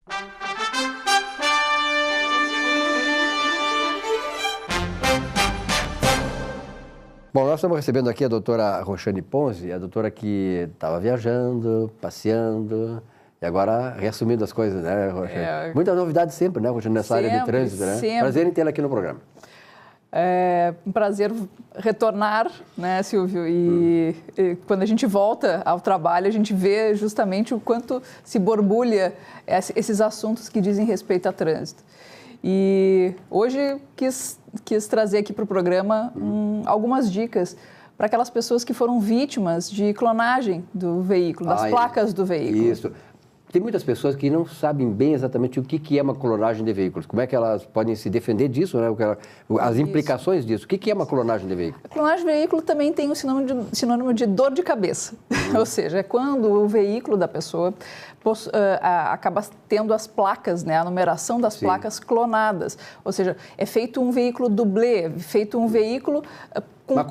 Bom, nós estamos recebendo aqui a doutora Roxane Ponzi, a doutora que estava viajando, passeando e agora reassumindo as coisas, né, Roxane? Muita novidade sempre, né, Roxane, nessa área de trânsito, né? Sempre. Prazer em tê-la aqui no programa. É um prazer retornar, né, Silvio? E quando a gente volta ao trabalho, a gente vê justamente o quanto se borbulha esses assuntos que dizem respeito a trânsito. E hoje quis trazer aqui para o programa algumas dicas para aquelas pessoas que foram vítimas de clonagem do veículo, das placas do veículo. Isso. Tem muitas pessoas que não sabem bem exatamente o que é uma clonagem de veículos. Como é que elas podem se defender disso, né? As implicações disso. O que é uma clonagem de veículo? A clonagem de veículo também tem o sinônimo de dor de cabeça. Ou seja, é quando o veículo da pessoa acaba tendo as placas, né? A numeração das placas clonadas. Ou seja, é feito um veículo dublê, feito um veículo com uma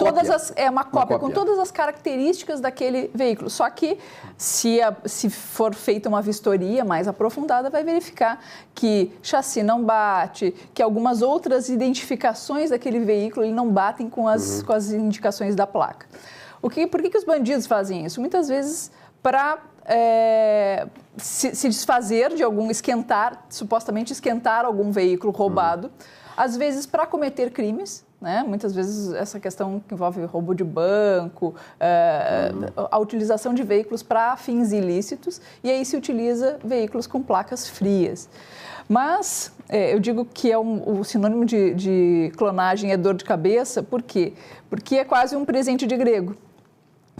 cópia, com todas as características daquele veículo. Só que se for feita uma vistoria mais aprofundada, vai verificar que chassi não bate, que algumas outras identificações daquele veículo não batem com as indicações da placa. Por que os bandidos fazem isso? Muitas vezes para se desfazer de supostamente esquentar algum veículo roubado, às vezes para cometer crimes, né? Muitas vezes essa questão que envolve roubo de banco, a utilização de veículos para fins ilícitos, e aí se utiliza veículos com placas frias. Mas eu digo que o sinônimo de clonagem é dor de cabeça, por quê? Porque é quase um presente de grego.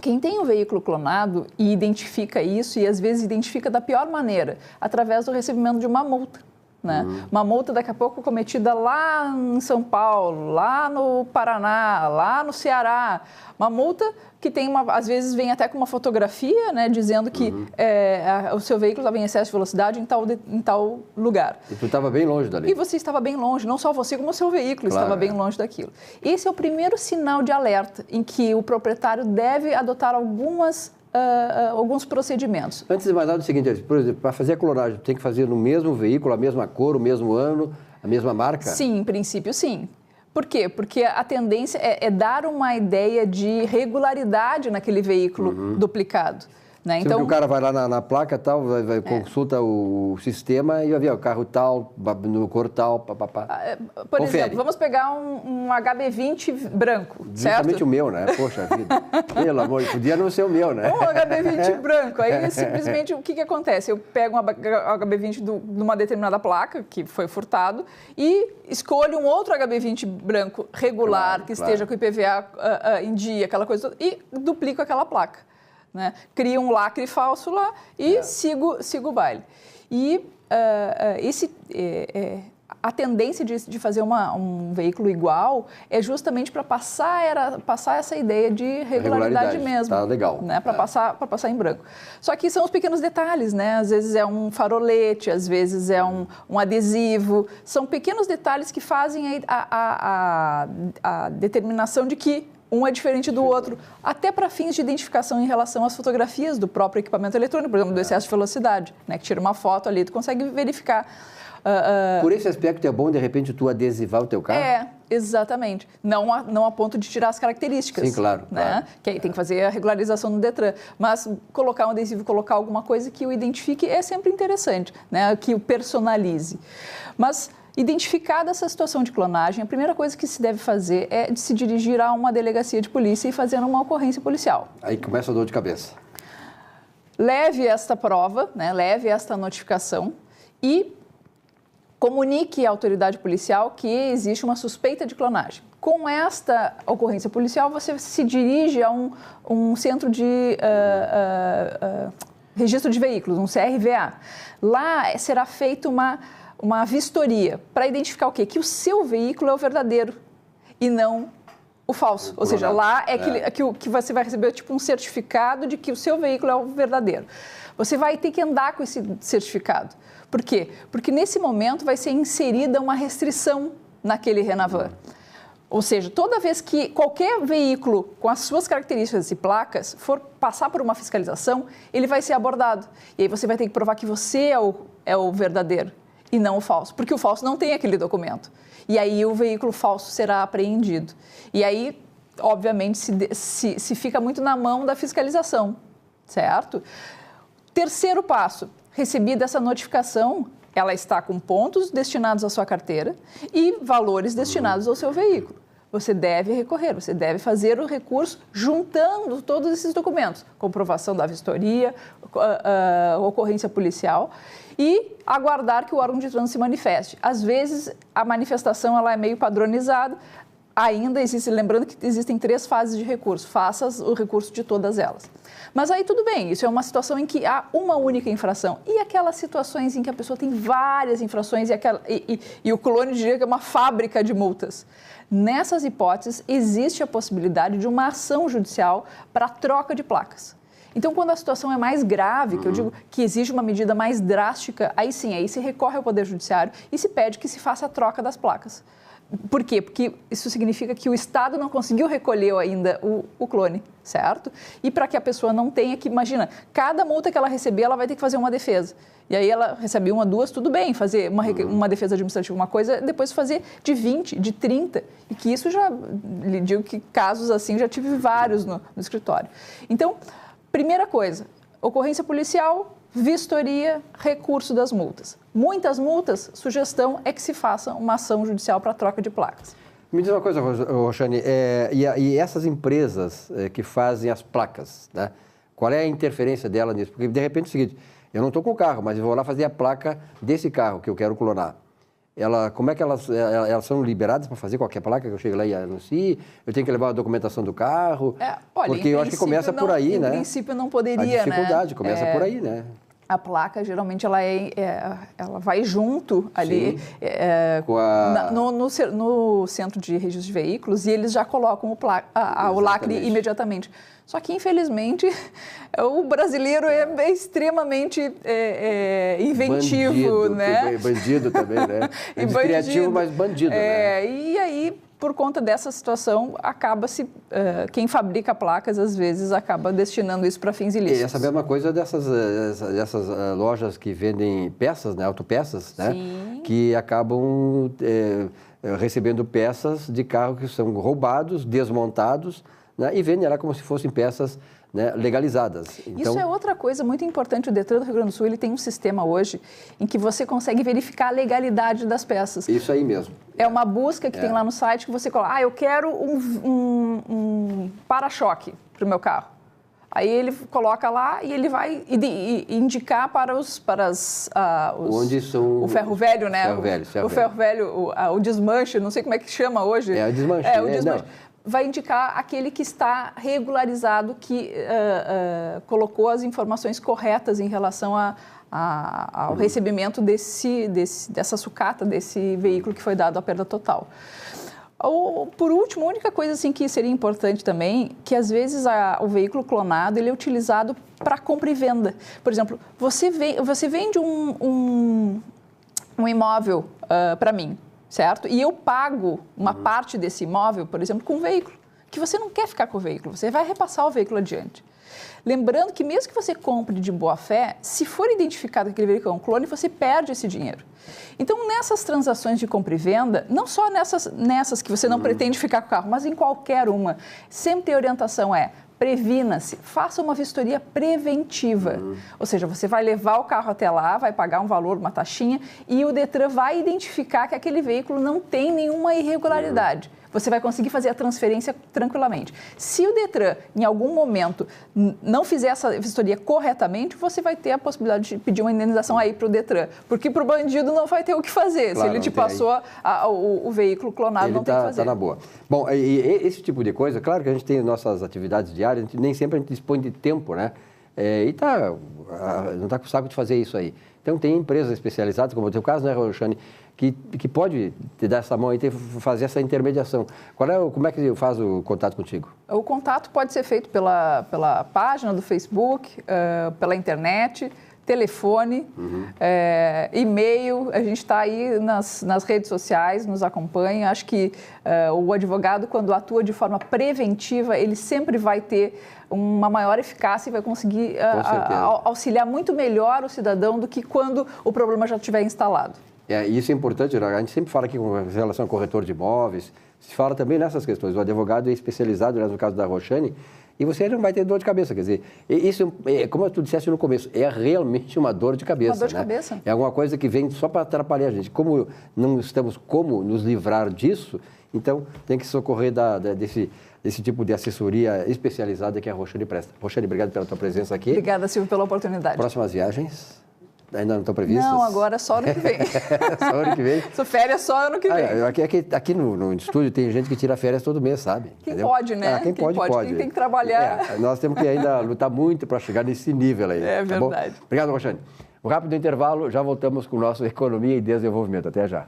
Quem tem um veículo clonado e identifica isso, e às vezes identifica da pior maneira, através do recebimento de uma multa. Né? Uma multa daqui a pouco cometida lá em São Paulo, lá no Paraná, lá no Ceará. Uma multa que às vezes vem até com uma fotografia, né, dizendo que o seu veículo estava em excesso de velocidade em tal lugar. E tu estava bem longe dali. E você estava bem longe, não só você como o seu veículo estava bem longe daquilo. Esse é o primeiro sinal de alerta em que o proprietário deve adotar alguns procedimentos. Antes de mais nada, é o seguinte, por exemplo, para fazer a clonagem, tem que fazer no mesmo veículo, a mesma cor, o mesmo ano, a mesma marca? Sim, em princípio, sim. Por quê? Porque a tendência é dar uma ideia de regularidade naquele veículo duplicado. Né? Então, o cara vai lá na placa tal, consulta o sistema e vai ver o carro tal, no cor tal, papapá. Por exemplo, vamos pegar um HB20 branco, certo? Justamente o meu, né? Poxa vida. Pelo amor, podia não ser o meu, né? Um HB20 branco. Aí, simplesmente, o que acontece? Eu pego um HB20 de uma determinada placa, que foi furtado, e escolho um outro HB20 branco regular, que esteja com o IPVA em dia, aquela coisa toda, e duplico aquela placa. Né? Crio um lacre falso lá e sigo o baile. E a tendência de fazer um veículo igual é justamente para passar essa ideia de regularidade mesmo. Tá legal. Né? Para passar em branco. Só que são os pequenos detalhes, né? Às vezes é um farolete, às vezes é um adesivo. São pequenos detalhes que fazem a determinação de que um é diferente do outro, até para fins de identificação em relação às fotografias do próprio equipamento eletrônico, por exemplo, do excesso de velocidade, né? Que tira uma foto ali, tu consegue verificar. Por esse aspecto é bom, de repente, tu adesivar o teu carro? Exatamente. Não a ponto de tirar as características. Sim, claro. Né? Claro. Que aí tem que fazer a regularização no Detran. Mas colocar um adesivo, colocar alguma coisa que o identifique é sempre interessante, né? Que o personalize. Mas identificada essa situação de clonagem, a primeira coisa que se deve fazer é de se dirigir a uma delegacia de polícia e fazer uma ocorrência policial. Aí começa a dor de cabeça. Leve esta prova, né? Leve esta notificação e comunique à autoridade policial que existe uma suspeita de clonagem. Com esta ocorrência policial, você se dirige a um centro de registro de veículos, um CRVA. Lá será feita uma vistoria para identificar o quê? Que o seu veículo é o verdadeiro e não o falso. Ou seja, lá que você vai receber tipo um certificado de que o seu veículo é o verdadeiro. Você vai ter que andar com esse certificado. Por quê? Porque nesse momento vai ser inserida uma restrição naquele Renavan. Ou seja, toda vez que qualquer veículo com as suas características e placas for passar por uma fiscalização, ele vai ser abordado. E aí você vai ter que provar que você é é o verdadeiro e não o falso, porque o falso não tem aquele documento. E aí o veículo falso será apreendido. E aí, obviamente, se fica muito na mão da fiscalização, certo? Terceiro passo, recebida essa notificação, ela está com pontos destinados à sua carteira e valores destinados ao seu veículo. Você deve recorrer, você deve fazer o recurso juntando todos esses documentos, comprovação da vistoria, ocorrência policial, e aguardar que o órgão de trânsito se manifeste. Às vezes, a manifestação ela é meio padronizada, ainda existe, lembrando que existem 3 fases de recurso, faça o recurso de todas elas. Mas aí tudo bem, isso é uma situação em que há uma única infração. E aquelas situações em que a pessoa tem várias infrações e o clone diria que é uma fábrica de multas. Nessas hipóteses, existe a possibilidade de uma ação judicial para troca de placas. Então, quando a situação é mais grave, que eu digo que exige uma medida mais drástica, aí sim, aí se recorre ao Poder Judiciário e se pede que se faça a troca das placas. Por quê? Porque isso significa que o Estado não conseguiu recolher ainda o clone, certo? E para que a pessoa não tenha que, imagina, cada multa que ela receber, ela vai ter que fazer uma defesa. E aí ela recebe 1, 2, tudo bem, fazer uma defesa administrativa, uma coisa, depois fazer de 20, de 30. E que isso já, lhe digo que casos assim, já tive vários no escritório. Então, primeira coisa, ocorrência policial, vistoria, recurso das multas. Muitas multas, sugestão é que se faça uma ação judicial para troca de placas. Me diz uma coisa, Roxane, e essas empresas que fazem as placas, né? Qual é a interferência dela nisso? Porque, de repente, é o seguinte, eu não estou com o carro, mas eu vou lá fazer a placa desse carro que eu quero clonar. Como é que elas são liberadas para fazer qualquer placa que eu chego lá e anuncie? Eu tenho que levar a documentação do carro? Olha, porque eu acho que começa por aí, né? Em princípio não poderia, a dificuldade começa por aí, né? A placa, geralmente, ela vai junto ali no centro de registro de veículos e eles já colocam o lacre imediatamente. Só que, infelizmente, o brasileiro é extremamente inventivo, bandido, né? Bandido também, né? É criativo, mas bandido, né? E aí, por conta dessa situação, quem fabrica placas, às vezes, acaba destinando isso para fins ilícitos. E essa mesma coisa dessas lojas que vendem peças, né? Autopeças, né? Sim. Que acabam recebendo peças de carro que são roubados, desmontados, né? E vendem lá como se fossem peças, né, legalizadas. Então, isso é outra coisa muito importante. O Detran do Rio Grande do Sul ele tem um sistema hoje em que você consegue verificar a legalidade das peças. Isso aí mesmo. É uma busca que tem lá no site que você coloca, eu quero um para-choque para o meu carro. Aí ele coloca lá e ele vai indicar para onde são o ferro velho, né? O ferro velho, o desmanche, não sei como é que chama hoje. O desmanche. O desmanche. Vai indicar aquele que está regularizado, que colocou as informações corretas em relação ao recebimento dessa sucata, desse veículo que foi dado à perda total. Por último, a única coisa assim, que seria importante também, que às vezes o veículo clonado ele é utilizado para compra e venda. Por exemplo, você vende um imóvel para mim, certo? E eu pago uma parte desse imóvel, por exemplo, com um veículo, que você não quer ficar com o veículo, você vai repassar o veículo adiante. Lembrando que mesmo que você compre de boa fé, se for identificado que aquele veículo é um clone, você perde esse dinheiro. Então, nessas transações de compra e venda, não só nessas que você não pretende ficar com o carro, mas em qualquer uma, sempre a orientação previna-se, faça uma vistoria preventiva. Ou seja, você vai levar o carro até lá, vai pagar um valor, uma taxinha, e o Detran vai identificar que aquele veículo não tem nenhuma irregularidade. Você vai conseguir fazer a transferência tranquilamente. Se o Detran, em algum momento, não fizer essa vistoria corretamente, você vai ter a possibilidade de pedir uma indenização aí para o Detran. Porque para o bandido não vai ter o que fazer. Claro, se ele te passou o veículo clonado, ele não tem o que fazer. Está na boa. Bom, e esse tipo de coisa, claro que a gente tem nossas atividades diárias, nem sempre a gente dispõe de tempo, né? Não está com o saco de fazer isso aí. Então, tem empresas especializadas, como o teu caso, né, Roxane, que pode te dar essa mão e fazer essa intermediação. Como é que faz o contato contigo? O contato pode ser feito pela página do Facebook, pela internet. telefone, e-mail, a gente está aí nas redes sociais, nos acompanha. Acho que o advogado, quando atua de forma preventiva, ele sempre vai ter uma maior eficácia e vai conseguir auxiliar muito melhor o cidadão do que quando o problema já estiver instalado. Isso é importante, a gente sempre fala aqui com relação ao corretor de imóveis, se fala também nessas questões. O advogado é especializado, no caso da Roxane, e você não vai ter dor de cabeça, quer dizer, isso, como tu disseste no começo, é realmente uma dor de cabeça. Uma dor de cabeça. É alguma coisa que vem só para atrapalhar a gente. Como não estamos como nos livrar disso, então tem que socorrer desse tipo de assessoria especializada que a Roxane presta. Roxane, obrigado pela tua presença aqui. Obrigada, Silvio, pela oportunidade. Próximas viagens? Ainda não estão previstas? Não, agora só ano que vem. Só ano que vem? Sou férias só ano que vem. Aqui no estúdio tem gente que tira férias todo mês, sabe? Quem pode, né? Quem pode. Quem tem que trabalhar. Nós temos que ainda lutar muito para chegar nesse nível aí. É verdade. Obrigado, Roxane. Um rápido intervalo, já voltamos com o nosso Economia e Desenvolvimento. Até já.